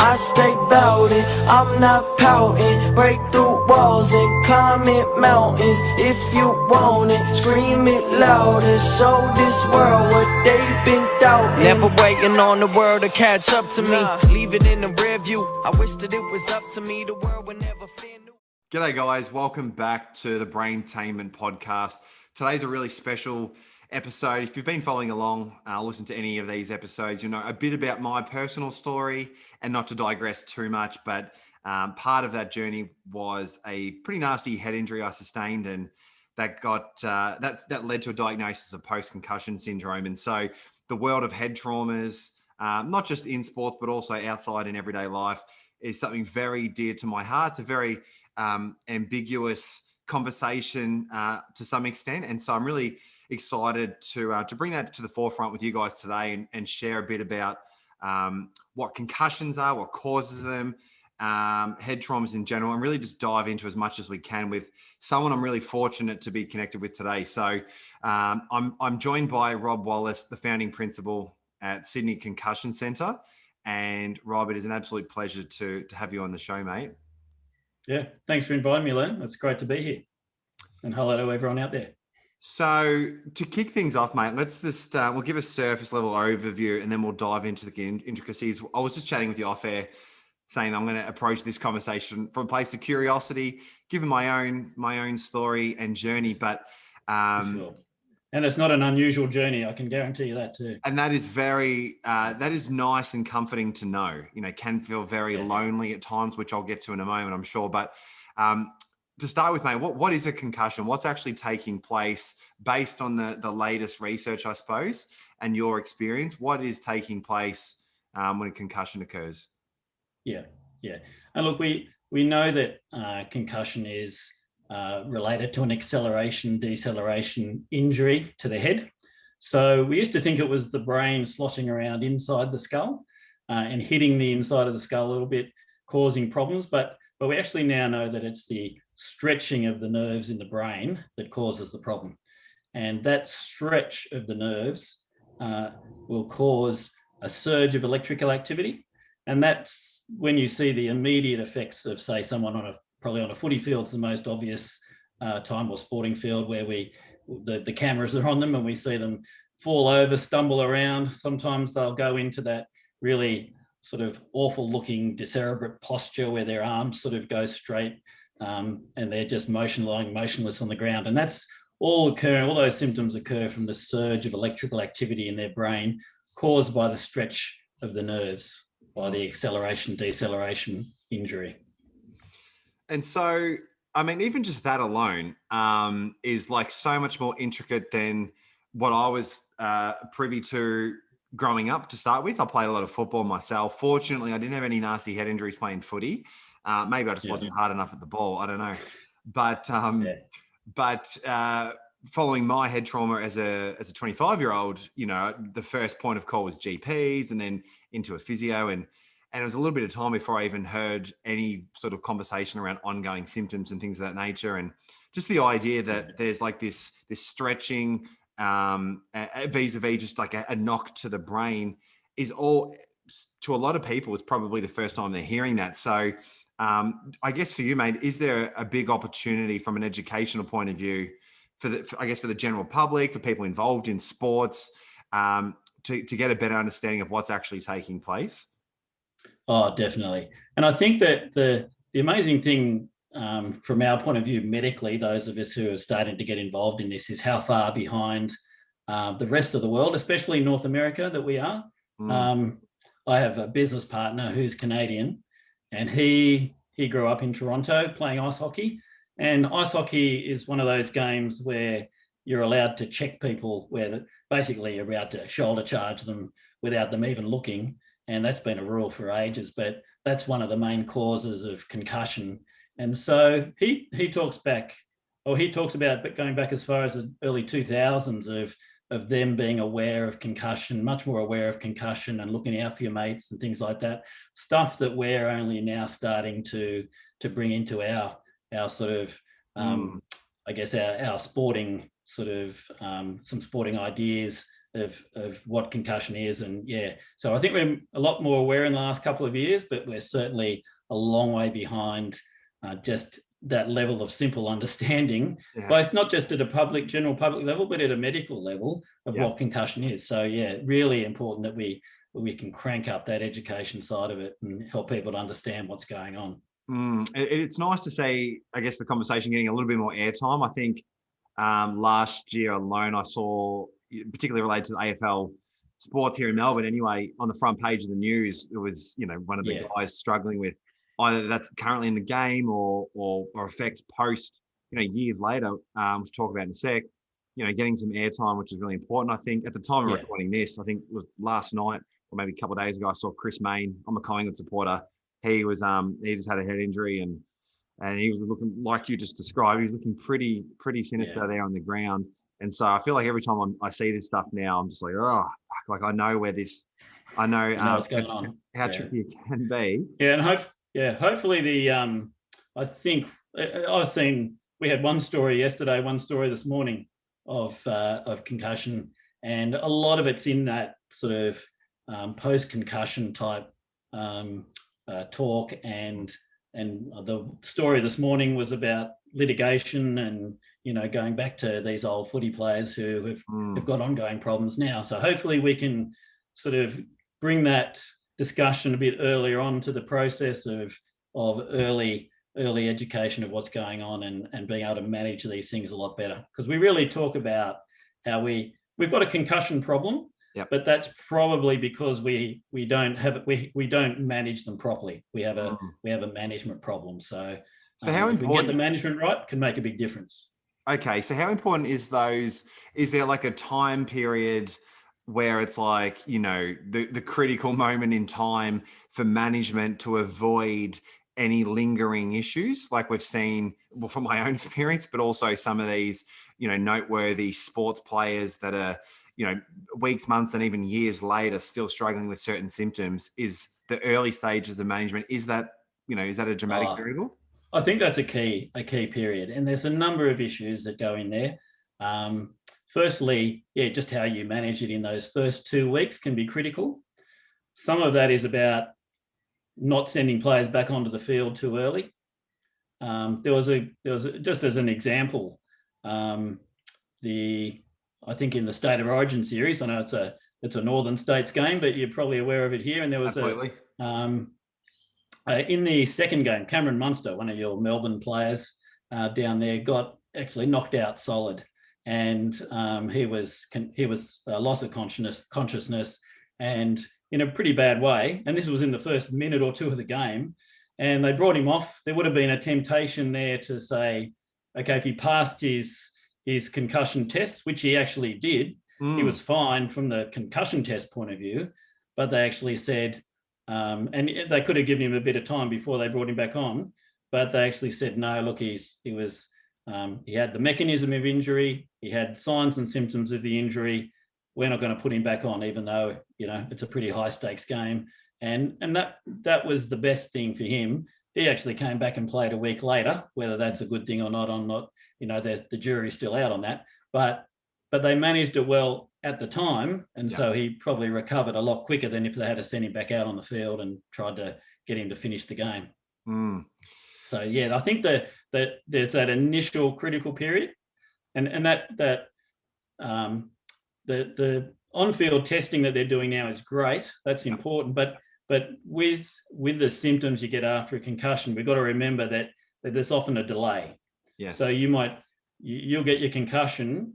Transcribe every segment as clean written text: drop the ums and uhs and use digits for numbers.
I stay bout it, I'm not pouting. Break through walls and climb it mountains. If you want it, scream it loud and show this world what they've been doubting. Never waiting on the world to catch up to me. Leave it in the rear view. I wish that it was up to me. The world would never fear new. G'day guys, welcome back to the Braintainment podcast. Today's a really special episode. If you've been following along, listen to any of these episodes, you know a bit about my personal story, and not to digress too much, but part of that journey was a pretty nasty head injury I sustained, and that got that led to a diagnosis of post-concussion syndrome. And so the world of head traumas, not just in sports but also outside in everyday life, is something very dear to my heart. It's a very ambiguous conversation to some extent, and so I'm really excited to bring that to the forefront with you guys today and share a bit about what concussions are, what causes them, head traumas in general, and really just dive into as much as we can with someone I'm really fortunate to be connected with today. So I'm joined by Rob Wallis, the founding principal at Sydney Concussion Centre. And Rob, it is an absolute pleasure to have you on the show, mate. Yeah, thanks for inviting me, Len. It's great to be here. And hello to everyone out there. So to kick things off, mate, let's just, we'll give a surface level overview and then we'll dive into the intricacies. I was just chatting with you off air saying I'm going to approach this conversation from a place of curiosity, given my own story and journey, but sure. And it's not an unusual journey. I can guarantee you that too. And that is that is nice and comforting to know. You know, can feel very lonely at times, which I'll get to in a moment, I'm sure. But to start with, mate, what is a concussion? What's actually taking place based on the latest research, I suppose, and your experience? What is taking place when a concussion occurs? Yeah. And look, we know that concussion is related to an acceleration-deceleration injury to the head. So we used to think it was the brain sloshing around inside the skull and hitting the inside of the skull a little bit, causing problems. But we actually now know that it's the stretching of the nerves in the brain that causes the problem. And that stretch of the nerves will cause a surge of electrical activity. And that's when you see the immediate effects of, say, someone probably on a footy field. It's the most obvious time, or sporting field, where the cameras are on them and we see them fall over, stumble around. Sometimes they'll go into that really sort of awful looking decerebrate posture where their arms sort of go straight and they're just lying motionless on the ground. And that's all those symptoms occur from the surge of electrical activity in their brain caused by the stretch of the nerves, by the acceleration-deceleration injury. And so, I mean, even just that alone is like so much more intricate than what I was privy to growing up to start with. I played a lot of football myself. Fortunately, I didn't have any nasty head injuries playing footy. Maybe I just wasn't hard enough at the ball. I don't know. But following my head trauma as a 25-year-old, you know, the first point of call was GPs and then into a physio. And it was a little bit of time before I even heard any sort of conversation around ongoing symptoms and things of that nature. And just the idea that there's like this stretching vis-a-vis just like a knock to the brain is all, to a lot of people, is probably the first time they're hearing that. So I guess for you, mate, is there a big opportunity from an educational point of view for the general public, for people involved in sports, to get a better understanding of what's actually taking place? Oh, definitely. And I think that the amazing thing from our point of view medically, those of us who are starting to get involved in this, is how far behind the rest of the world, especially North America, that we are. I have a business partner who's Canadian, and he grew up in Toronto playing ice hockey. And ice hockey is one of those games where you're allowed to check people, where basically you're allowed to shoulder charge them without them even looking. And that's been a rule for ages, but that's one of the main causes of concussion. And so he talks about going back as far as the early 2000s of them being aware of concussion, much more aware of concussion and looking out for your mates and things like that. Stuff that we're only now starting to bring into our sort of, I guess, our sporting sort of, some sporting ideas of what concussion is. And so I think we're a lot more aware in the last couple of years, but we're certainly a long way behind just that level of simple understanding, both not just at a general public level, but at a medical level of what concussion is. So really important that we can crank up that education side of it and help people to understand what's going on. It's nice to see, I guess, the conversation getting a little bit more airtime. I think last year alone, I saw, particularly related to the AFL sports here in Melbourne anyway, on the front page of the news, it was, one of the guys struggling with either that's currently in the game or effects post, years later, which we'll talk about in a sec, getting some airtime, which is really important. I think at the time of recording this, I think it was last night or maybe a couple of days ago, I saw Chris Mayne. I'm a Collingwood supporter. He was, he just had a head injury and he was looking, like you just described, he was looking pretty sinister there on the ground. And so I feel like every time I see this stuff now, I'm just like, like I know where this, I know what's going on. How tricky it can be. Yeah, and hopefully the I think I've seen, we had one story yesterday, one story this morning of concussion, and a lot of it's in that sort of post-concussion type talk, and the story this morning was about litigation and going back to these old footy players who have got ongoing problems now. So hopefully we can sort of bring that discussion a bit earlier on to the process of early education of what's going on and being able to manage these things a lot better, because we really talk about how we've got a concussion problem. Yep. But that's probably because we don't manage them properly. We have a management problem. So how important, if we get the management right, can make a big difference. Okay, so how important is there like a time period where it's like, the critical moment in time for management to avoid any lingering issues like we've seen, well, from my own experience, but also some of these, noteworthy sports players that are, weeks, months, and even years later still struggling with certain symptoms? Is the early stages of management, is that a dramatic variable? I think that's a key period. And there's a number of issues that go in there. Firstly, just how you manage it in those first 2 weeks can be critical. Some of that is about not sending players back onto the field too early. There was just as an example, I think in the State of Origin series, I know it's a Northern States game, but you're probably aware of it here. And there was in the second game, Cameron Munster, one of your Melbourne players down there, got actually knocked out solid, and he was loss of consciousness, and in a pretty bad way. And this was in the first minute or two of the game, and they brought him off. There would have been a temptation there to say, okay, if he passed his concussion tests, which he actually did, he was fine from the concussion test point of view, but they actually said, and they could have given him a bit of time before they brought him back on, but they actually said, no, look, he had the mechanism of injury, he had signs and symptoms of the injury, we're not going to put him back on, even though, it's a pretty high stakes game. And that was the best thing for him. He actually came back and played a week later. Whether that's a good thing or not, I'm not, the jury's still out on that. But they managed it well at the time, and so he probably recovered a lot quicker than if they had to send him back out on the field and tried to get him to finish the game. So I think that there's that initial critical period, and that the on-field testing that they're doing now is great. That's important, but with the symptoms you get after a concussion, we've got to remember that there's often a delay. Yes. So you'll get your concussion.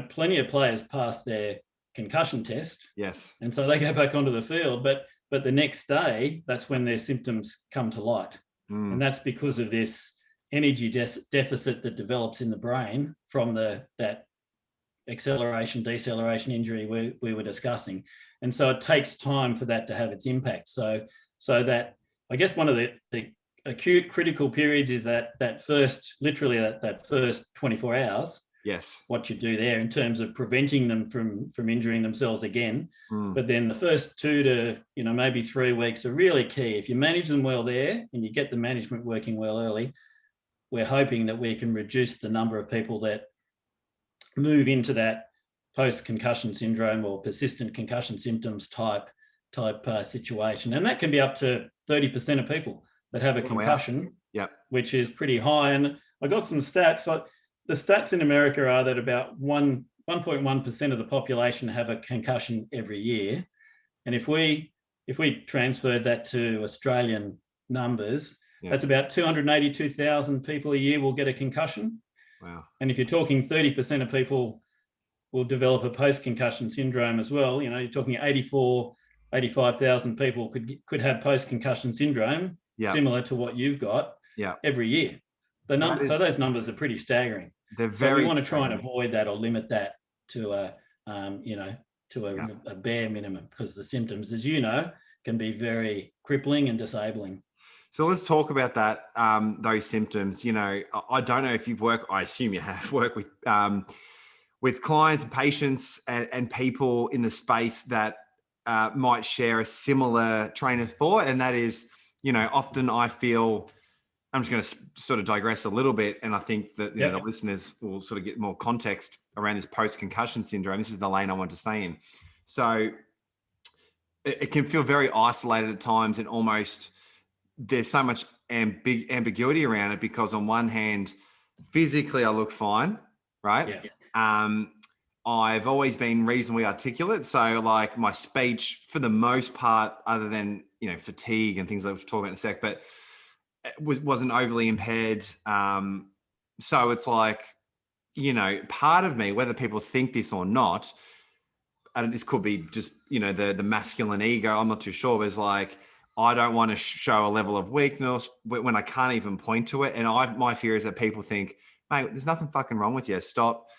Plenty of players pass their concussion test. Yes. And so they go back onto the field, but the next day, that's when their symptoms come to light. And that's because of this energy deficit that develops in the brain from that acceleration, deceleration injury we were discussing. And so it takes time for that to have its impact. So that, I guess, one of the acute critical periods is that first 24 hours. Yes. What you do there in terms of preventing them from injuring themselves again. But then the first 2 to maybe 3 weeks are really key. If you manage them well there and you get the management working well early, we're hoping that we can reduce the number of people that move into that post-concussion syndrome or persistent concussion symptoms type situation. And that can be up to 30% of people that have a concussion, which is pretty high. And I got some stats. The stats in America are that about 1.1% of the population have a concussion every year. And if we transferred that to Australian numbers, that's about 282,000 people a year will get a concussion. Wow. And if you're talking 30% of people will develop a post-concussion syndrome as well, you're talking 85,000 people could have post-concussion syndrome, similar to what you've got every year. So those numbers are pretty staggering. They're very. So we want to try and avoid that or limit that to a bare minimum, because the symptoms, as you know, can be very crippling and disabling. So let's talk about that. Those symptoms. I don't know if you've worked. I assume you have worked with clients and patients and people in the space that might share a similar train of thought, and that is, often I feel. I'm just going to sort of digress a little bit, and I think that the listeners will sort of get more context around this post-concussion syndrome. This is the lane I want to stay in. So it can feel very isolated at times, and almost there's so much ambiguity around it, because on one hand, physically I look fine, right? I've always been reasonably articulate, so like my speech, for the most part, other than fatigue and things like we'll talk about in a sec, but wasn't overly impaired. So it's like, part of me, whether people think this or not, and this could be just, the masculine ego, I'm not too sure, but it's like, I don't want to show a level of weakness when I can't even point to it. And my fear is that people think, mate, there's nothing fucking wrong with you. Stop,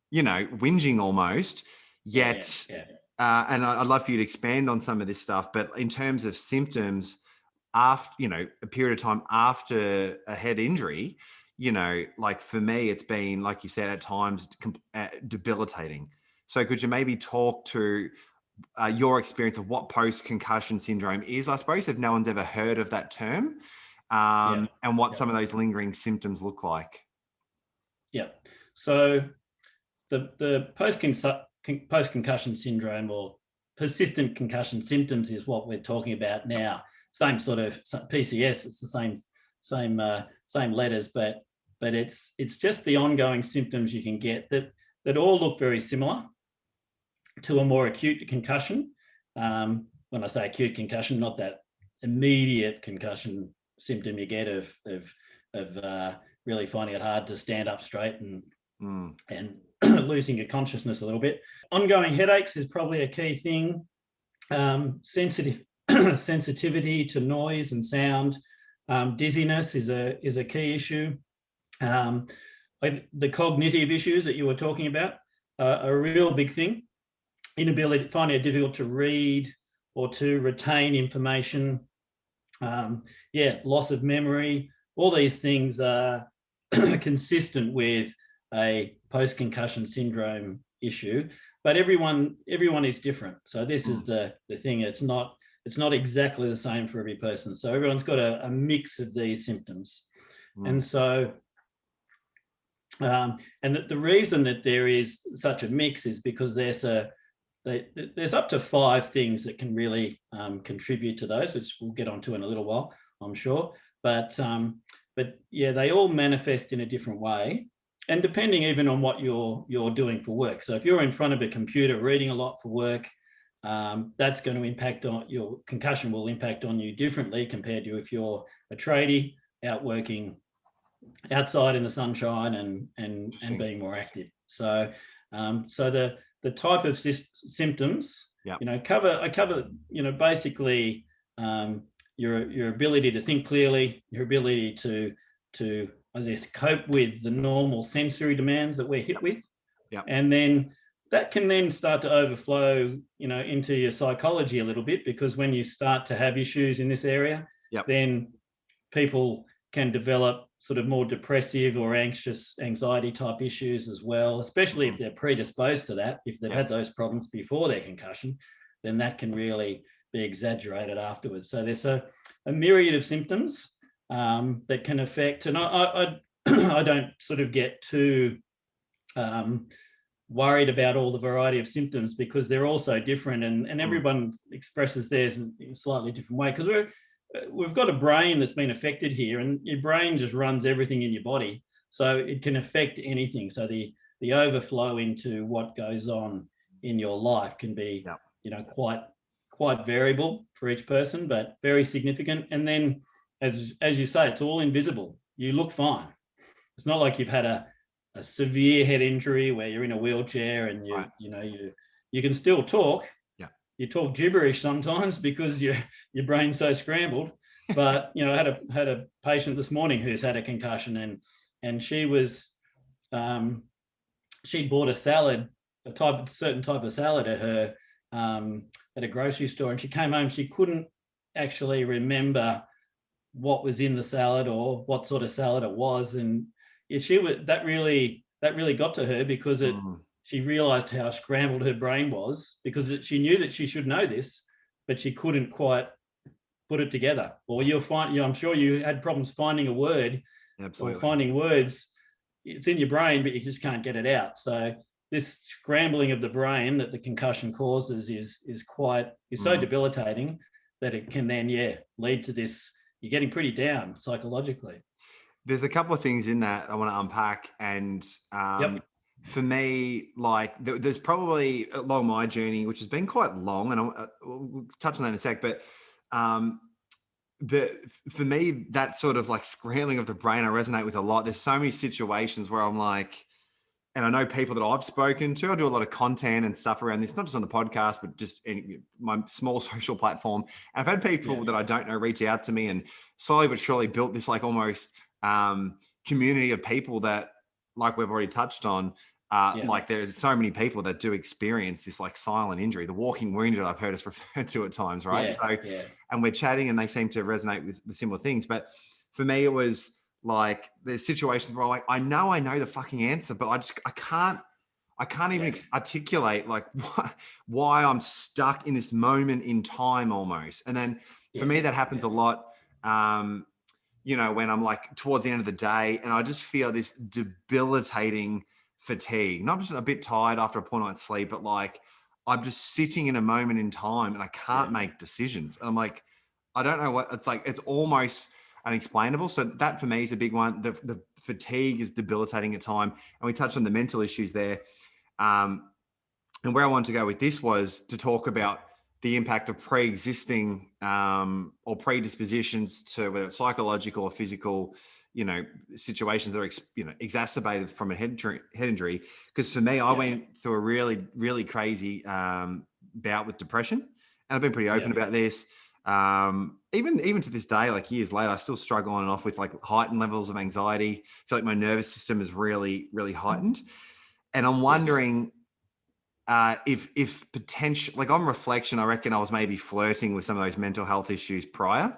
whinging almost. Yet, and I'd love for you to expand on some of this stuff, but in terms of symptoms, after, a period of time after a head injury, like for me, it's been, like you said, at times debilitating. So could you maybe talk to your experience of what post-concussion syndrome is, I suppose, if no one's ever heard of that term, and what some of those lingering symptoms look like? Yeah. So the post-concussion syndrome or persistent concussion symptoms is what we're talking about now. Same sort of PCS. It's the same letters, but it's just the ongoing symptoms you can get that all look very similar to a more acute concussion. When I say acute concussion, not that immediate concussion symptom you get of really finding it hard to stand up straight and losing your consciousness a little bit. Ongoing headaches is probably a key thing. Sensitivity to noise and sound, dizziness is a key issue. The cognitive issues that you were talking about are a real big thing. Inability, finding it difficult to read or to retain information. Loss of memory. All these things are consistent with a post-concussion syndrome issue, but everyone is different. So this is the thing. It's not exactly the same for every person. So everyone's got a mix of these symptoms. And so, and the reason that there is such a mix is because there's up to 5 things that can really contribute to those, which we'll get onto in a little while, I'm sure. But they all manifest in a different way, and depending even on what you're doing for work. So if you're in front of a computer reading a lot for work, that's going to impact on your concussion, will impact on you differently compared to if you're a tradie out working outside in the sunshine and being more active. So the type of symptoms, I cover basically your ability to think clearly, your ability to I guess cope with the normal sensory demands that we're hit with, and then that can then start to overflow, into your psychology a little bit, because when you start to have issues in this area, then people can develop sort of more depressive or anxiety type issues as well, especially if they're predisposed to that. If they've had those problems before their concussion, then that can really be exaggerated afterwards. So there's a myriad of symptoms that can affect, and I don't sort of get too worried about all the variety of symptoms because they're all so different, and everyone expresses theirs in a slightly different way, because we've got a brain that's been affected here, and your brain just runs everything in your body, so it can affect anything. So the overflow into what goes on in your life can be quite variable for each person, but very significant. And then as you say, it's all invisible. You look fine. It's not like you've had a severe head injury where you're in a wheelchair and you can still talk. Yeah. You talk gibberish sometimes because your brain's so scrambled. But I had a patient this morning who's had a concussion, and she was she bought a salad, a certain type of salad at a grocery store, and she came home. She couldn't actually remember what was in the salad or what sort of salad it was, and that really got to her because she realized how scrambled her brain was, because she knew that she should know this, but she couldn't quite put it together. Or I'm sure you had problems finding a word. Absolutely. Or finding words. It's in your brain, but you just can't get it out. So this scrambling of the brain that the concussion causes is so debilitating that it can then lead to this. You're getting pretty down psychologically. There's a couple of things in that I want to unpack, and for me, like there's probably along my journey, which has been quite long, and we'll touch on that in a sec, but for me, that sort of like scrambling of the brain, I resonate with a lot. There's so many situations where I'm like, and I know people that I've spoken to, I do a lot of content and stuff around this, not just on the podcast, but just in my small social platform. And I've had people that I don't know reach out to me, and slowly but surely built this like almost community of people that, like we've already touched on, like there's so many people that do experience this like silent injury, the walking wounded, I've heard us refer to at times, right? And we're chatting and they seem to resonate with similar things. But for me, it was like there's situations where I know the fucking answer, but I can't even articulate like why I'm stuck in this moment in time almost. And then for me, that happens a lot. When I'm like towards the end of the day and I just feel this debilitating fatigue, not just a bit tired after a poor night's sleep, but like I'm just sitting in a moment in time and I can't make decisions. And I'm like, I don't know what it's like. It's almost unexplainable. So that for me is a big one. The fatigue is debilitating at time. And we touched on the mental issues there. And where I wanted to go with this was to talk about the impact of pre-existing or predispositions to whether it's psychological or physical, situations that are, exacerbated from a head injury. Because for me, I went through a really, really crazy bout with depression, and I've been pretty open about this. Even to this day, like years later, I still struggle on and off with like heightened levels of anxiety. I feel like my nervous system is really, really heightened, and I'm wondering. If potential, like on reflection, I reckon I was maybe flirting with some of those mental health issues prior,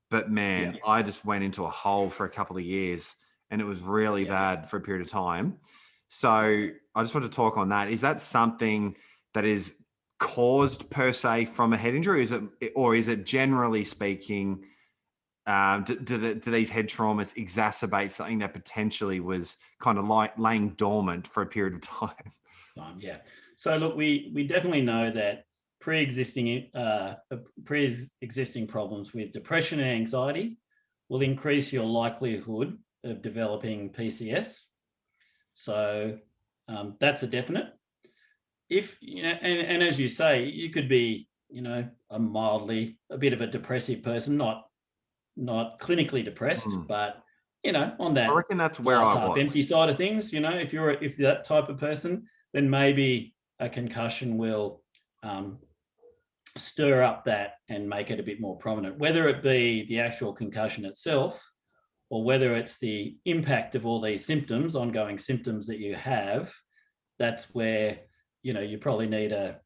but man, I just went into a hole for a couple of years and it was really bad for a period of time. So I just want to talk on that. Is that something that is caused per se from a head injury? Or is it generally speaking, do these head traumas exacerbate something that potentially was kind of like laying dormant for a period of time? So look, we definitely know that pre-existing problems with depression and anxiety will increase your likelihood of developing PCS. So that's a definite. And as you say, you could be, a bit of a depressive person, not clinically depressed, but on that, I reckon that's where I was. Empty side of things. If you're that type of person, then maybe a concussion will stir up that and make it a bit more prominent, whether it be the actual concussion itself or whether it's the impact of all these symptoms, ongoing symptoms that you have. That's where, you probably need a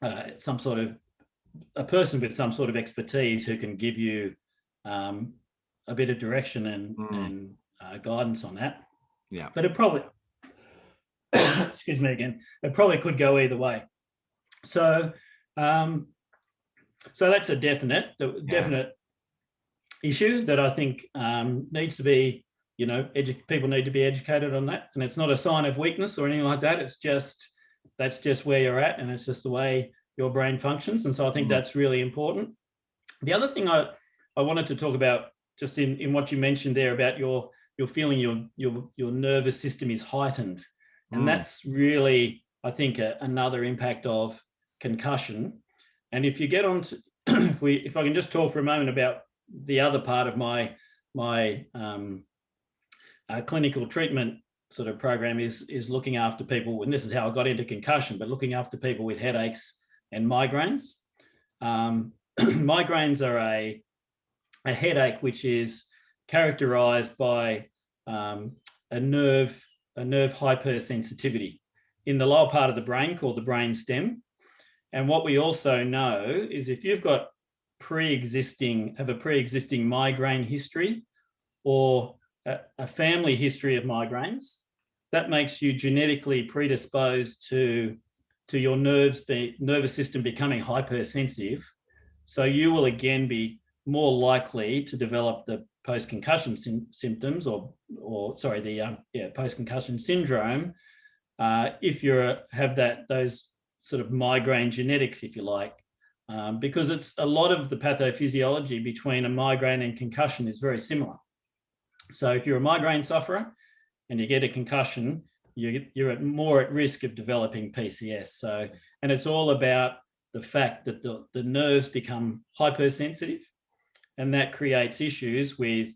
person with some sort of expertise who can give you a bit of direction and guidance on that. Yeah. But it probably, excuse me again, it probably could go either way. So that's a definite issue that I think needs to be people need to be educated on that, and it's not a sign of weakness or anything like that. That's just where you're at, and it's just the way your brain functions. And so I think that's really important. The other thing I wanted to talk about, just in what you mentioned there about your feeling your nervous system is heightened, and that's really, I think, another impact of concussion. And if you get on to, if I can just talk for a moment about the other part of my clinical treatment sort of program is looking after people, and this is how I got into concussion, but looking after people with headaches and migraines. Migraines are a headache which is characterized by a nerve hypersensitivity in the lower part of the brain called the brain stem. And what we also know is if you've got a pre-existing migraine history or a family history of migraines, that makes you genetically predisposed to your nervous system becoming hypersensitive. So you will again be more likely to develop the post-concussion symptoms post-concussion syndrome if you have those sort of migraine genetics, if you like, because it's a lot of the pathophysiology between a migraine and concussion is very similar. So if you're a migraine sufferer and you get a concussion, you're more at risk of developing PCS. So, and it's all about the fact that the nerves become hypersensitive, and that creates issues with,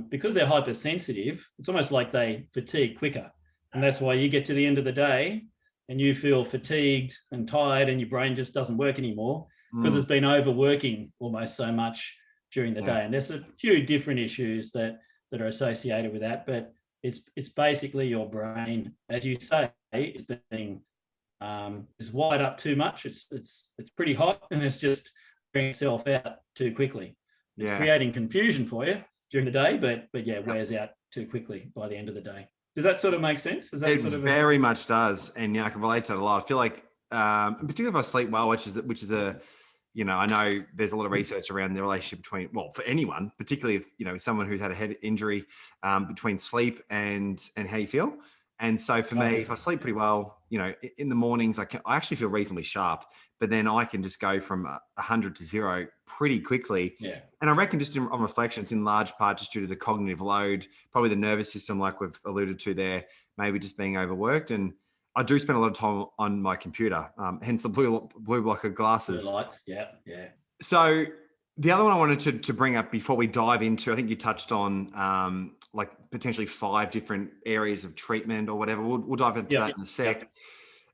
because they're hypersensitive, it's almost like they fatigue quicker. And that's why you get to the end of the day and you feel fatigued and tired and your brain just doesn't work anymore because it's been overworking almost so much during the day. And there's a few different issues that are associated with that, but it's basically your brain, as you say, is being is wired up too much. It's pretty hot and it's just bringing itself out too quickly. It's creating confusion for you during the day, but wears out too quickly by the end of the day. Does that sort of make sense? It very much does, and I can relate to it a lot. I feel like, particularly if I sleep well, which is a, I know there's a lot of research around the relationship between, well, for anyone, particularly if someone who's had a head injury, between sleep and how you feel. And so for me, if I sleep pretty well, in the mornings, I actually feel reasonably sharp, but then I can just go from 100 to 0 pretty quickly. Yeah. And I reckon just on reflection, it's in large part just due to the cognitive load, probably the nervous system, like we've alluded to there, maybe just being overworked. And I do spend a lot of time on my computer, hence the blue blocker glasses. Blue light. Yeah. So the other one I wanted to bring up before we dive into, I think you touched on like potentially 5 different areas of treatment or whatever. We'll dive into that in a sec.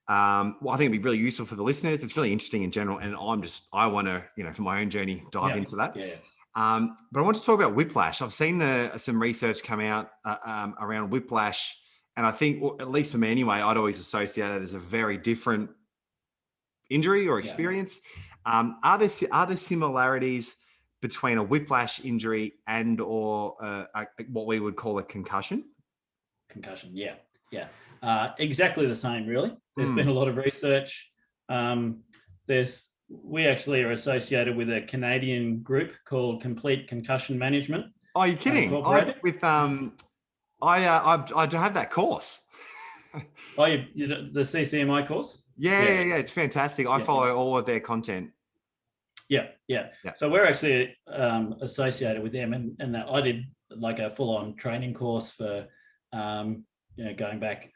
Well, I think it'd be really useful for the listeners. It's really interesting in general. And I want to, for my own journey, dive into that. Yeah. But I want to talk about whiplash. I've seen some research come out around whiplash. And I think, at least for me anyway, I'd always associate that as a very different injury or experience. Are there similarities between a whiplash injury and or what we would call a concussion? Concussion, yeah. Exactly the same, really. There's been a lot of research. We actually are associated with a Canadian group called Complete Concussion Management. Oh, you're kidding? I do have that course. Oh, the CCMI course? Yeah, it's fantastic. I follow all of their content. Yeah. So we're actually associated with them, and that I did like a full-on training course for going back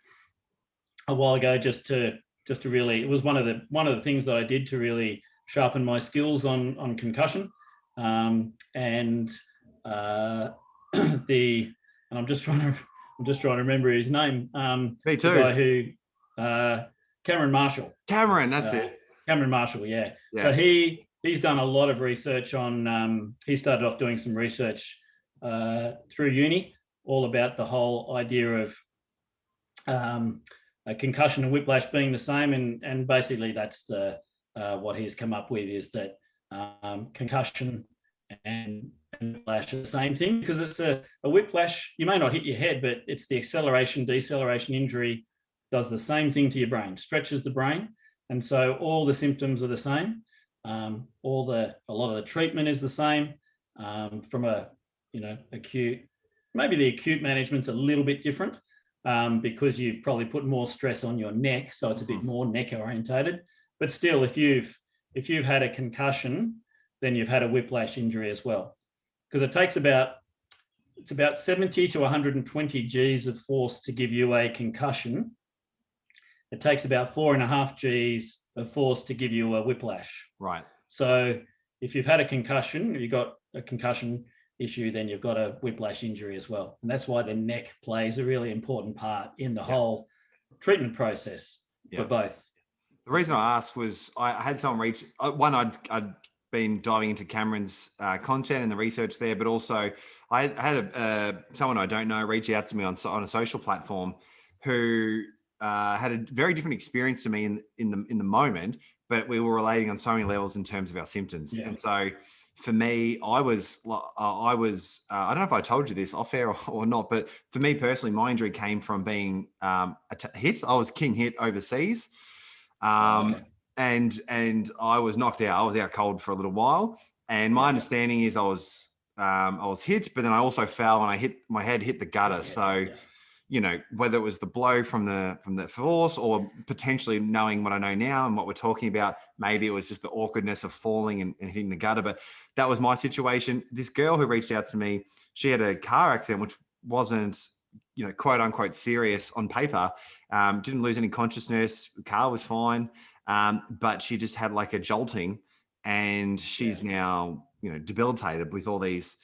a while ago, just to really, it was one of the things that I did to really sharpen my skills on concussion, and I'm just trying to remember his name. Me too. The guy who Cameron Marshall. Cameron, that's it. Cameron Marshall, yeah. So he's done a lot of research on. He started off doing some research through uni, all about the whole idea of a concussion and whiplash being the same, and basically that's what he's come up with is that concussion and whiplash are the same thing, because it's a whiplash. You may not hit your head, but it's the acceleration deceleration injury does the same thing to your brain, stretches the brain, and so all the symptoms are the same. A lot of the treatment is the same, from a acute maybe the acute management's a little bit different because you've probably put more stress on your neck, so it's a bit more neck orientated. But still, if you've had a concussion, then you've had a whiplash injury as well, because it's about 70 to 120 Gs of force to give you a concussion. It takes about 4.5 Gs of force to give you a whiplash. Right. So if you've had a concussion, you've got a concussion issue, then you've got a whiplash injury as well. And that's why the neck plays a really important part in the whole treatment process for both. The reason I asked was I had someone reach, one, I'd been diving into Cameron's content and the research there, but also I had someone I don't know reach out to me on a social platform who had a very different experience to me in the moment, but we were relating on so many levels in terms of our symptoms. And so for me, I don't know if I told you this off air or not, but for me personally, my injury came from being hit. I was king hit overseas. And I was knocked out. I was out cold for a little while. And my understanding is I was hit, but then I also fell and my head hit the gutter. You know, whether it was the blow from the force or potentially knowing what I know now and what we're talking about, maybe it was just the awkwardness of falling and hitting the gutter. But that was my situation. This girl who reached out to me, she had a car accident, which wasn't, you know, quote unquote serious on paper. Didn't lose any consciousness. The car was fine. But she just had like a jolting, and she's now, you know, debilitated with all these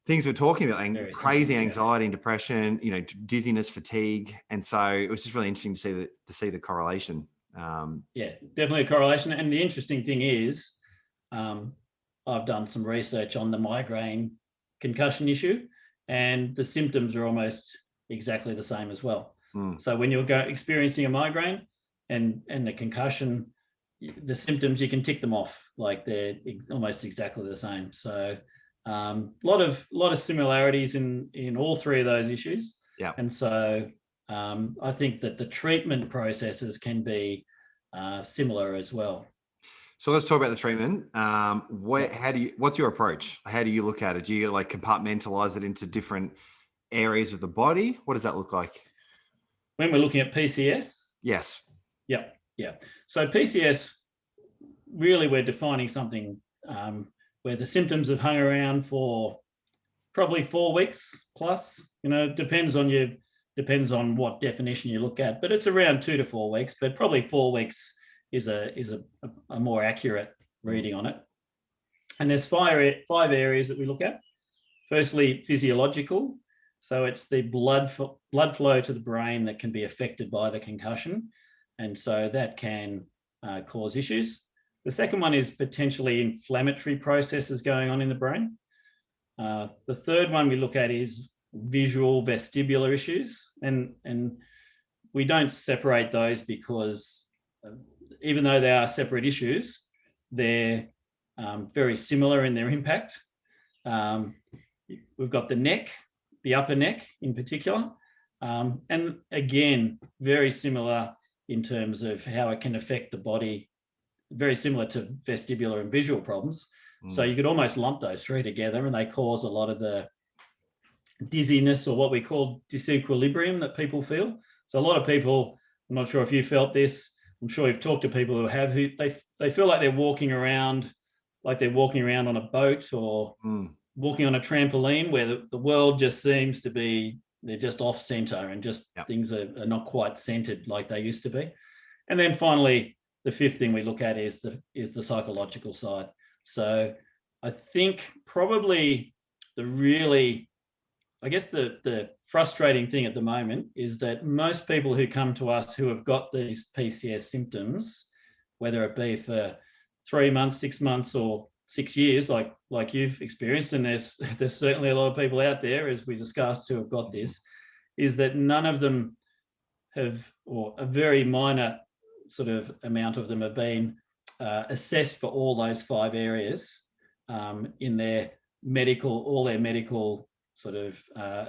things we're talking about, and crazy anxiety and depression, you know, dizziness, fatigue. And so it was just really interesting to see the correlation. Yeah, definitely a correlation. And the interesting thing is, I've done some research on the migraine concussion issue, and the symptoms are almost exactly the same as well. So when you're experiencing a migraine and the concussion, the symptoms, you can tick them off, like they're almost exactly the same. So a lot of similarities in all three of those issues. Yeah. And so I think that the treatment processes can be similar as well. So let's talk about the treatment. What's your approach? How do you look at it? Do you like compartmentalize it into different areas of the body? What does that look like? When we're looking at PCS? Yes. Yeah. So PCS, really we're defining something where the symptoms have hung around for probably 4 weeks plus. You know, depends on what definition you look at, but it's around 2 to 4 weeks, but probably 4 weeks is a more accurate reading on it. And there's five areas that we look at. Firstly, physiological. So it's the blood flow to the brain that can be affected by the concussion. And so that can cause issues. The second one is potentially inflammatory processes going on in the brain. The third one we look at is visual vestibular issues. And we don't separate those because even though they are separate issues, they're very similar in their impact. We've got the neck, the upper neck in particular. And again, very similar in terms of how it can affect the body, very similar to vestibular and visual problems. So you could almost lump those three together, and they cause a lot of the dizziness, or what we call disequilibrium, that people feel. So a lot of people, I'm not sure if you felt this, I'm sure you've talked to people who have, who they feel like they're walking around on a boat or walking on a trampoline, where the world just seems to be, they're just off center, and just things are not quite centered like they used to be. And then finally, the fifth thing we look at is the psychological side. So I think probably the frustrating thing at the moment is that most people who come to us who have got these PCS symptoms, whether it be for 3 months, 6 months, or 6 years, like you've experienced, and there's certainly a lot of people out there, as we discussed, who have got this, is that none of them have, or a very minor sort of amount of them have been assessed for all those 5 areas in all their medical sort of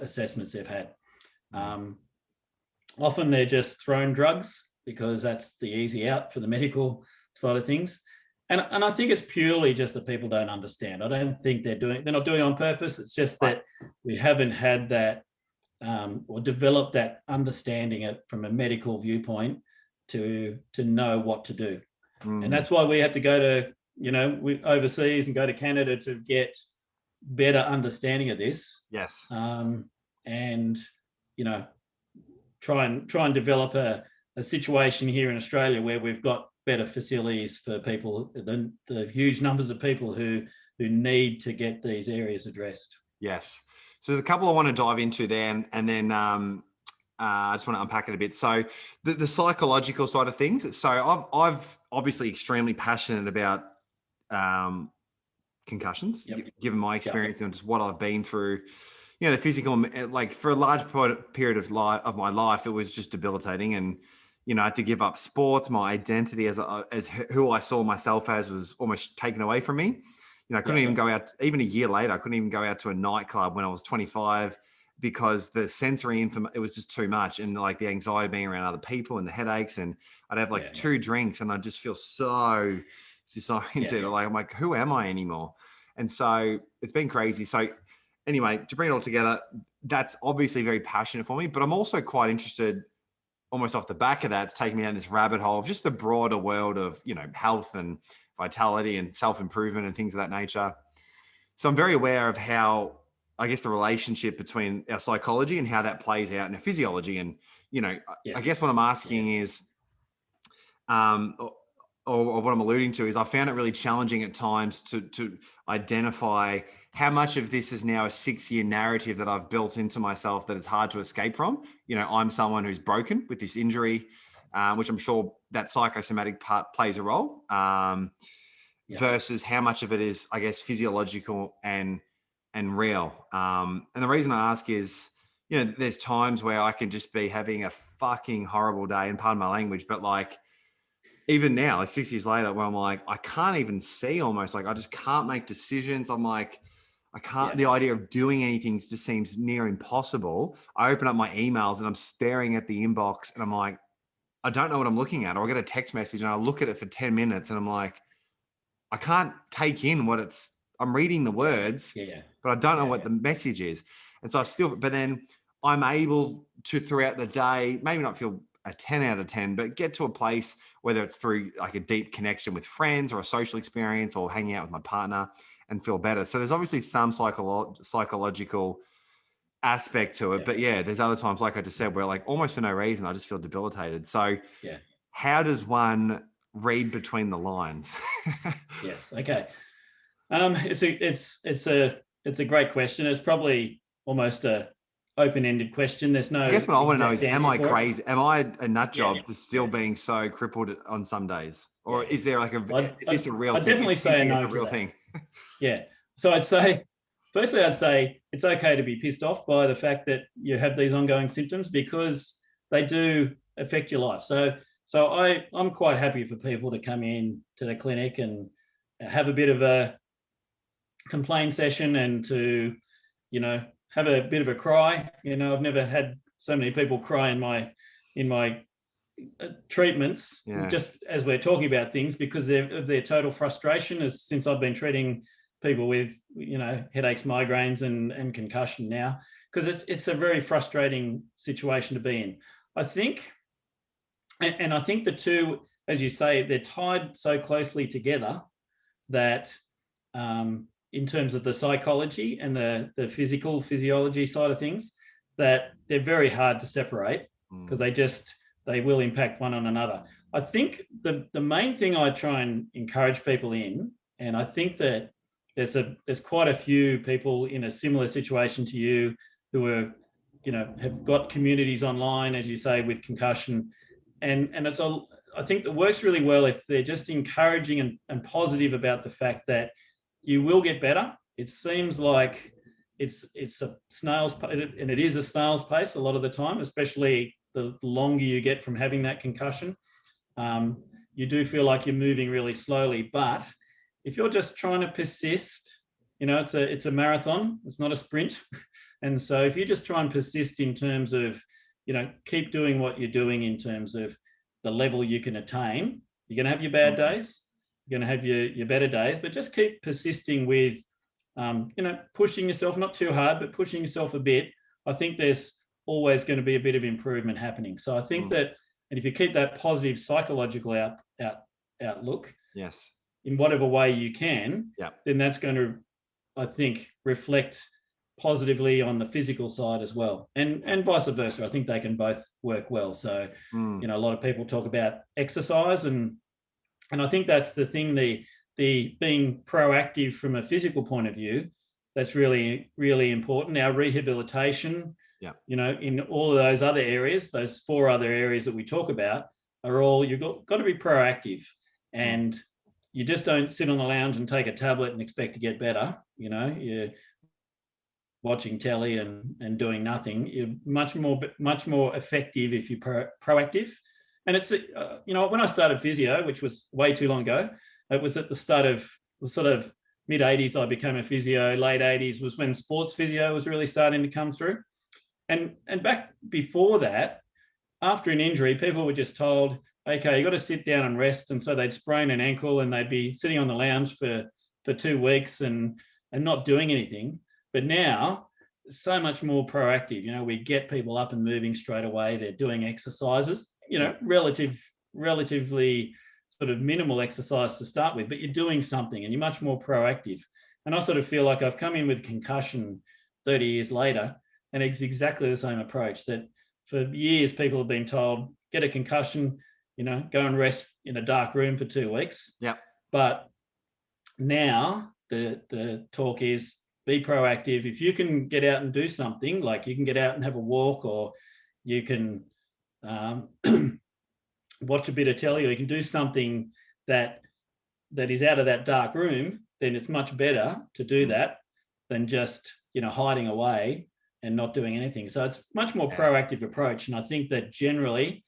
assessments they've had. Often they're just thrown drugs because that's the easy out for the medical side of things. And I think it's purely just that people don't understand. I don't think they're not doing it on purpose. It's just that we haven't had that or developed that understanding from a medical viewpoint to know what to do. And that's why we have to go to, overseas and go to Canada to get better understanding of this. Yes. And, try and develop a situation here in Australia where we've got better facilities for people, the huge numbers of people who need to get these areas addressed. Yes. So there's a couple I want to dive into there, and then I just want to unpack it a bit. So the psychological side of things. So I've obviously extremely passionate about concussions, given my experience and just what I've been through. The physical, like for a large period of my life, it was just debilitating, and I had to give up sports. My identity as who I saw myself as was almost taken away from me. I couldn't even go out, even a year later, I couldn't even go out to a nightclub when I was 25 because the sensory it was just too much. And like the anxiety being around other people and the headaches, and I'd have like 2 drinks and I'd just feel so disoriented. Like, I'm like, who am I anymore? And so it's been crazy. So anyway, to bring it all together, that's obviously very passionate for me, but I'm also quite interested almost off the back of that. It's taken me down this rabbit hole of just the broader world of, health and vitality and self-improvement and things of that nature. So I'm very aware of how, I guess, the relationship between our psychology and how that plays out in our physiology. And, I guess what I'm asking is, or what I'm alluding to is, I found it really challenging at times to identify how much of this is now a 6-year narrative that I've built into myself that it's hard to escape from. I'm someone who's broken with this injury, which I'm sure that psychosomatic part plays a role, versus how much of it is, I guess, physiological and real. And the reason I ask is, there's times where I can just be having a fucking horrible day, and pardon my language, but like, even now, like 6 years later, where I'm like, I can't even see, almost like I just can't make decisions. I'm like, I can't, the idea of doing anything just seems near impossible. I open up my emails and I'm staring at the inbox and I'm like, I don't know what I'm looking at. Or I get a text message and I look at it for 10 minutes and I'm like, I can't take in I'm reading the words, but I don't know what the message is. And so but then I'm able to, throughout the day, maybe not feel a 10 out of 10, but get to a place, whether it's through like a deep connection with friends or a social experience or hanging out with my partner, and feel better. So there's obviously some psychological aspect to it, but there's other times, like I just said, where like almost for no reason, I just feel debilitated. So how does one read between the lines? Yes. Okay. It's a great question. It's probably almost a open-ended question. There's no. I guess what I want to know is, am I crazy? It. Am I a nut job for still being so crippled on some days, or is there like is this a real thing? I'd definitely say no. It's a real thing. Yeah. So I'd say it's okay to be pissed off by the fact that you have these ongoing symptoms, because they do affect your life. So I'm quite happy for people to come in to the clinic and have a bit of a complaint session and to, have a bit of a cry. I've never had so many people cry in my treatments, just as we're talking about things, because of their total frustration since I've been treating people with, headaches, migraines and concussion now, because it's a very frustrating situation to be in. I think, and I think the two, as you say, they're tied so closely together that in terms of the psychology and the physiology side of things, that they're very hard to separate, because they will impact one on another. I think the main thing I try and encourage people in, and I think that there's quite a few people in a similar situation to you who are, have got communities online, as you say, with concussion, and it's all, I think that works really well if they're just encouraging and positive about the fact that you will get better. It seems like it's a snail's pace, and it is a snail's pace a lot of the time, especially the longer you get from having that concussion. You do feel like you're moving really slowly, but if you're just trying to persist, it's a marathon, it's not a sprint. And so if you just try and persist in terms of, keep doing what you're doing in terms of the level you can attain, you're going to have your bad days, going to have your better days, but just keep persisting with, pushing yourself, not too hard, but pushing yourself a bit. I think there's always going to be a bit of improvement happening. So I think that, and if you keep that positive psychological outlook, yes, in whatever way you can, yeah, then that's going to, I think, reflect positively on the physical side as well, and vice versa. I think they can both work well. So, a lot of people talk about exercise, and I think that's the thing, the being proactive from a physical point of view, that's really, really important. Our rehabilitation, in all of those other areas, those 4 other areas that we talk about, are all, you've got to be proactive, and you just don't sit on the lounge and take a tablet and expect to get better. You're watching telly and doing nothing. You're much more effective if you're proactive. And it's, when I started physio, which was way too long ago, it was at the start of the sort of mid 80s, I became a physio. Late 80s was when sports physio was really starting to come through. And back before that, after an injury, people were just told, okay, you got to sit down and rest. And so they'd sprain an ankle and they'd be sitting on the lounge for 2 weeks and not doing anything. But now, so much more proactive. We get people up and moving straight away. They're doing exercises, relatively sort of minimal exercise to start with, but you're doing something and you're much more proactive. And I sort of feel like I've come in with concussion 30 years later, and it's exactly the same approach, that for years people have been told, get a concussion, go and rest in a dark room for 2 weeks. Yeah. But now the talk is, be proactive. If you can get out and do something, like you can get out and have a walk, or you can watch a bit of telly, or you can do something that is out of that dark room, then it's much better to do that than just, hiding away and not doing anything. So it's much more proactive approach. And I think that generally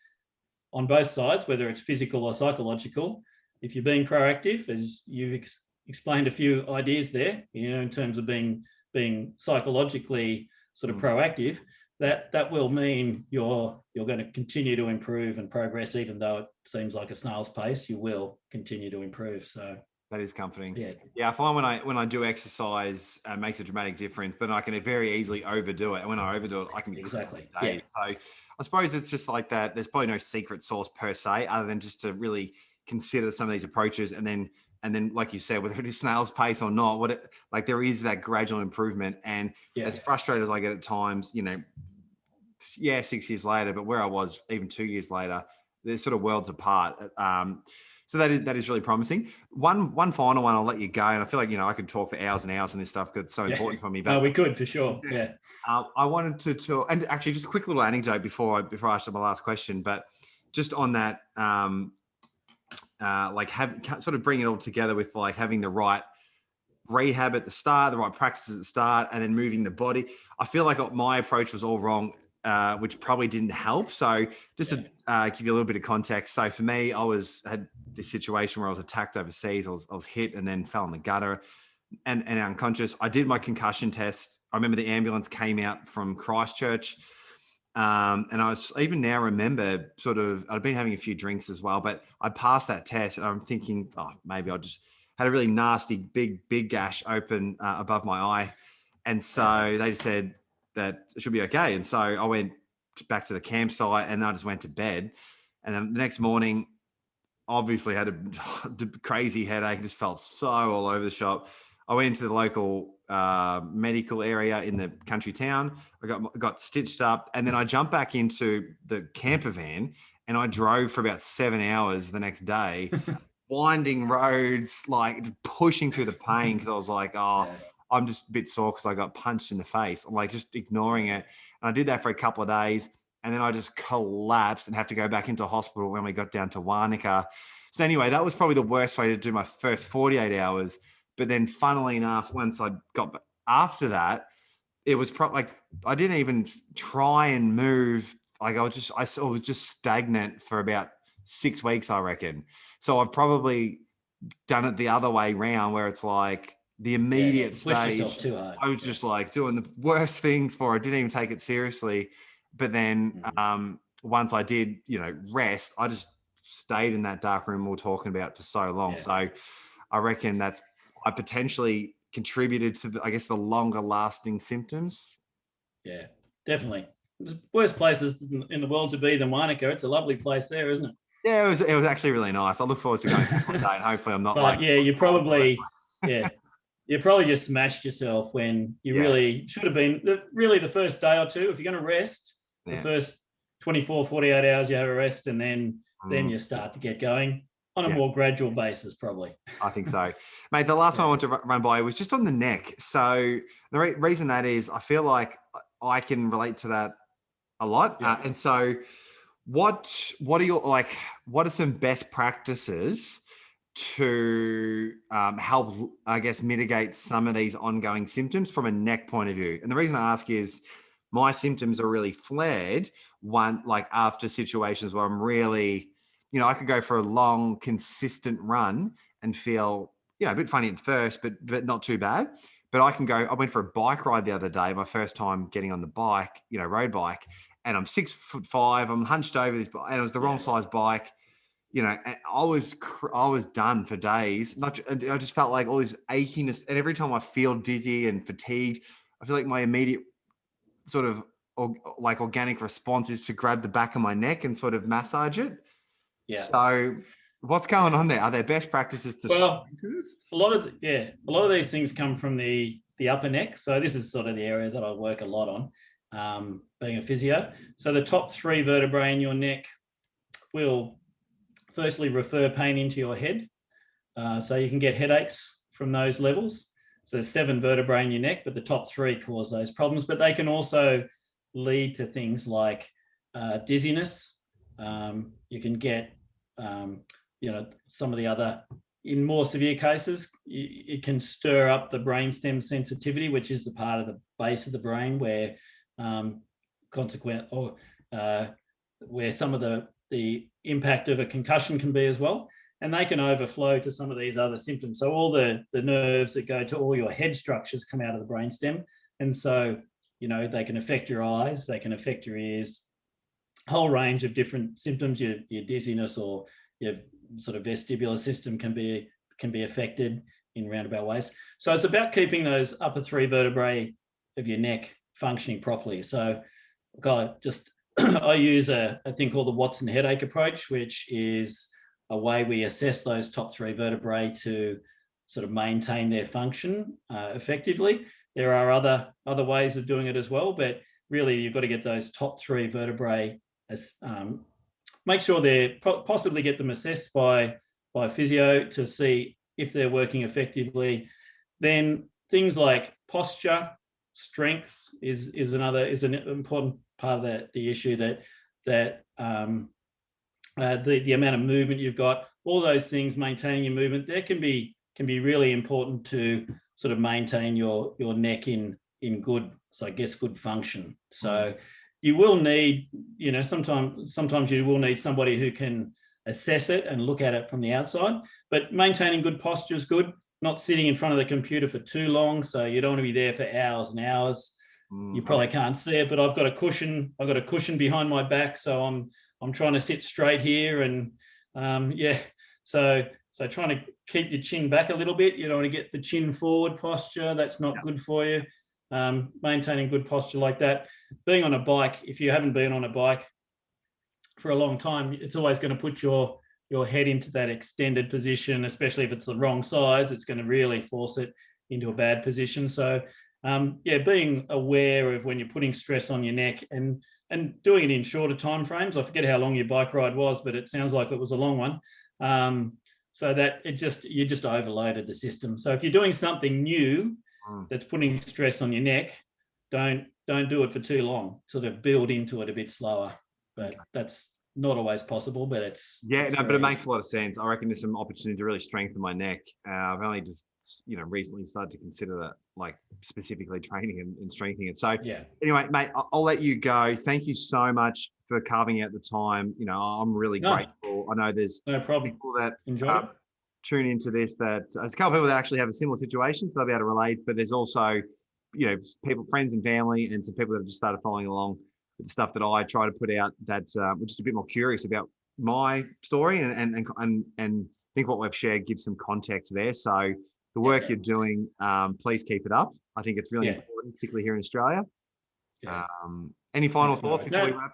on both sides, whether it's physical or psychological, if you're being proactive, as you've explained a few ideas there, in terms of being psychologically sort of proactive, that will mean you're going to continue to improve and progress, even though it seems like a snail's pace. You will continue to improve. So that is comforting. Yeah, I find when I do exercise, it makes a dramatic difference, but I can very easily overdo it. And when I overdo it, I can be exactly. days. So I suppose it's just like that. There's probably no secret sauce per se, other than just to really consider some of these approaches, and then, like you said, whether it is snail's pace or not, there is that gradual improvement. And as frustrated as I get at times, 6 years later, but where I was even 2 years later, they're sort of worlds apart. So that is really promising. One final one, I'll let you go. And I feel like, I could talk for hours and hours on this stuff because it's so important for me. But we could, for sure. Yeah. I wanted to talk, and actually just a quick little anecdote before I ask my last question, but just on that, sort of bring it all together with like having the right rehab at the start, the right practices at the start, and then moving the body. I feel like my approach was all wrong, which probably didn't help. So just to give you a little bit of context. So for me, I had this situation where I was attacked overseas. I was hit and then fell in the gutter and unconscious. I did my concussion test. I remember the ambulance came out from Christchurch. And I even now remember I'd been having a few drinks as well, but I passed that test and I'm thinking, maybe I just had a really nasty, big gash open above my eye. And so they just said that it should be okay. And so I went back to the campsite and I just went to bed. And then the next morning, obviously had a crazy headache, just felt so all over the shop. I went into the local medical area in the country town. I got stitched up, and then I jumped back into the camper van and I drove for about 7 hours the next day, winding roads, like pushing through the pain because I was like, I'm just a bit sore because I got punched in the face. I'm like just ignoring it. And I did that for a couple of days, and then I just collapsed and have to go back into hospital when we got down to Wanaka. So anyway, that was probably the worst way to do my first 48 hours. But then funnily enough, once I got after that, it was like I didn't even try and move. Like I was just stagnant for about 6 weeks, I reckon. So I've probably done it the other way around, where it's like the immediate stage, too hard. I was just like doing the worst things for it. I didn't even take it seriously. But then once I did, rest, I just stayed in that dark room we were talking about for so long. So I reckon I potentially contributed to the longer lasting symptoms. Yeah, definitely. There's worse places in the world to be than Wanaka. It's a lovely place there, isn't it? Yeah, it was actually really nice. I look forward to going back one day, and hopefully I'm not But you probably just smashed yourself when you really should have been. Really, the first day or two, if you're going to rest, the first 24, 48 hours you have a rest, and then you start to get going on a more gradual basis, probably. I think so. Mate, the last one I want to run by was just on the neck. So the reason that is, I feel like I can relate to that a lot. And so what are some best practices to help, I guess, mitigate some of these ongoing symptoms from a neck point of view? And the reason I ask is my symptoms are really flared after situations where I'm really, I could go for a long, consistent run and feel, a bit funny at first, but not too bad. But I went for a bike ride the other day, my first time getting on the bike, road bike, and I'm 6'5", I'm hunched over this bike, and it was the wrong size bike, and I was done for days. I just felt like all this achiness, and every time I feel dizzy and fatigued, I feel like my immediate sort of organic response is to grab the back of my neck and sort of massage it. Yeah. So what's going on there? Are there best practices to? Well, a lot of these things come from the upper neck. So this is sort of the area that I work a lot on, being a physio. So the top 3 vertebrae in your neck will firstly refer pain into your head. So you can get headaches from those levels. So there's 7 vertebrae in your neck, but the top 3 cause those problems. But they can also lead to things like dizziness. You can get, some of the other, in more severe cases, it can stir up the brainstem sensitivity, which is the part of the base of the brain where where some of the impact of a concussion can be as well. And they can overflow to some of these other symptoms. So all the nerves that go to all your head structures come out of the brainstem. And so, they can affect your eyes, they can affect your ears, a whole range of different symptoms. Your dizziness or your sort of vestibular system can be affected in roundabout ways. So it's about keeping those upper 3 vertebrae of your neck functioning properly. So I use a thing called the Watson headache approach, which is a way we assess those top 3 vertebrae to sort of maintain their function effectively. There are other ways of doing it as well, but really you've got to get those top 3 vertebrae, make sure they're possibly get them assessed by physio to see if they're working effectively. Then things like posture, strength is an important part of the issue, that the amount of movement you've got, all those things, maintaining your movement, there can be really important to sort of maintain your neck in good, so I guess good function. So you will need, sometimes you will need somebody who can assess it and look at it from the outside, but maintaining good posture is good. Not sitting in front of the computer for too long, so you don't want to be there for hours and hours. You probably can't see it, but I've got a cushion behind my back, so I'm trying to sit straight here, and so trying to keep your chin back a little bit. You don't want to get the chin forward posture. That's not good for you. Maintaining good posture like that. Being on a bike, if you haven't been on a bike for a long time, it's always going to put your head into that extended position, especially if it's the wrong size. It's going to really force it into a bad position. So being aware of when you're putting stress on your neck and doing it in shorter time frames. I forget how long your bike ride was, but it sounds like it was a long one. So that you just overloaded the system. So if you're doing something new that's putting stress on your neck, don't do it for too long. Sort of build into it a bit slower. But that's not always possible, but but it makes a lot of sense. I reckon there's some opportunity to really strengthen my neck. I've only just recently started to consider that, like specifically training and strengthening it. So anyway, mate, I'll let you go. Thank you so much for carving out the time. I'm really grateful. I know there's no problem. People that tune into this, that there's a couple of people that actually have a similar situation, so they'll be able to relate, but there's also people, friends and family, and some people that have just started following along with the stuff that I try to put out, that we're just a bit more curious about my story and think what we've shared gives some context there. So the work you're doing, please keep it up. I think it's really important, particularly here in Australia. Yeah. Any final thoughts before we wrap?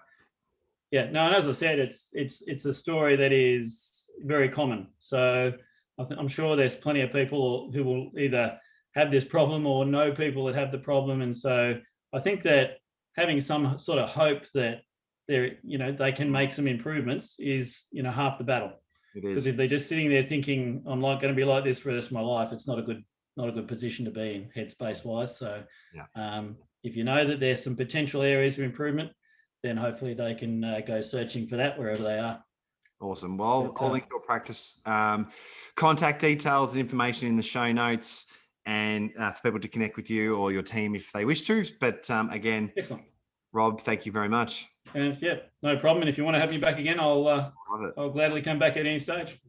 Yeah, no, and as I said, it's a story that is very common. So I'm sure there's plenty of people who will either have this problem or know people that have the problem. And so I think that having some sort of hope that they can make some improvements is, half the battle. It is. Because if they're just sitting there thinking, I'm not going to be like this for the rest of my life, it's not a good position to be in headspace wise. So if you know that there's some potential areas of improvement, then hopefully they can go searching for that wherever they are. Awesome. Well, I'll link your practice contact details and information in the show notes, and for people to connect with you or your team if they wish to. But again, excellent. Rob, thank you very much. And no problem. And if you want to have me back again, I'll gladly come back at any stage.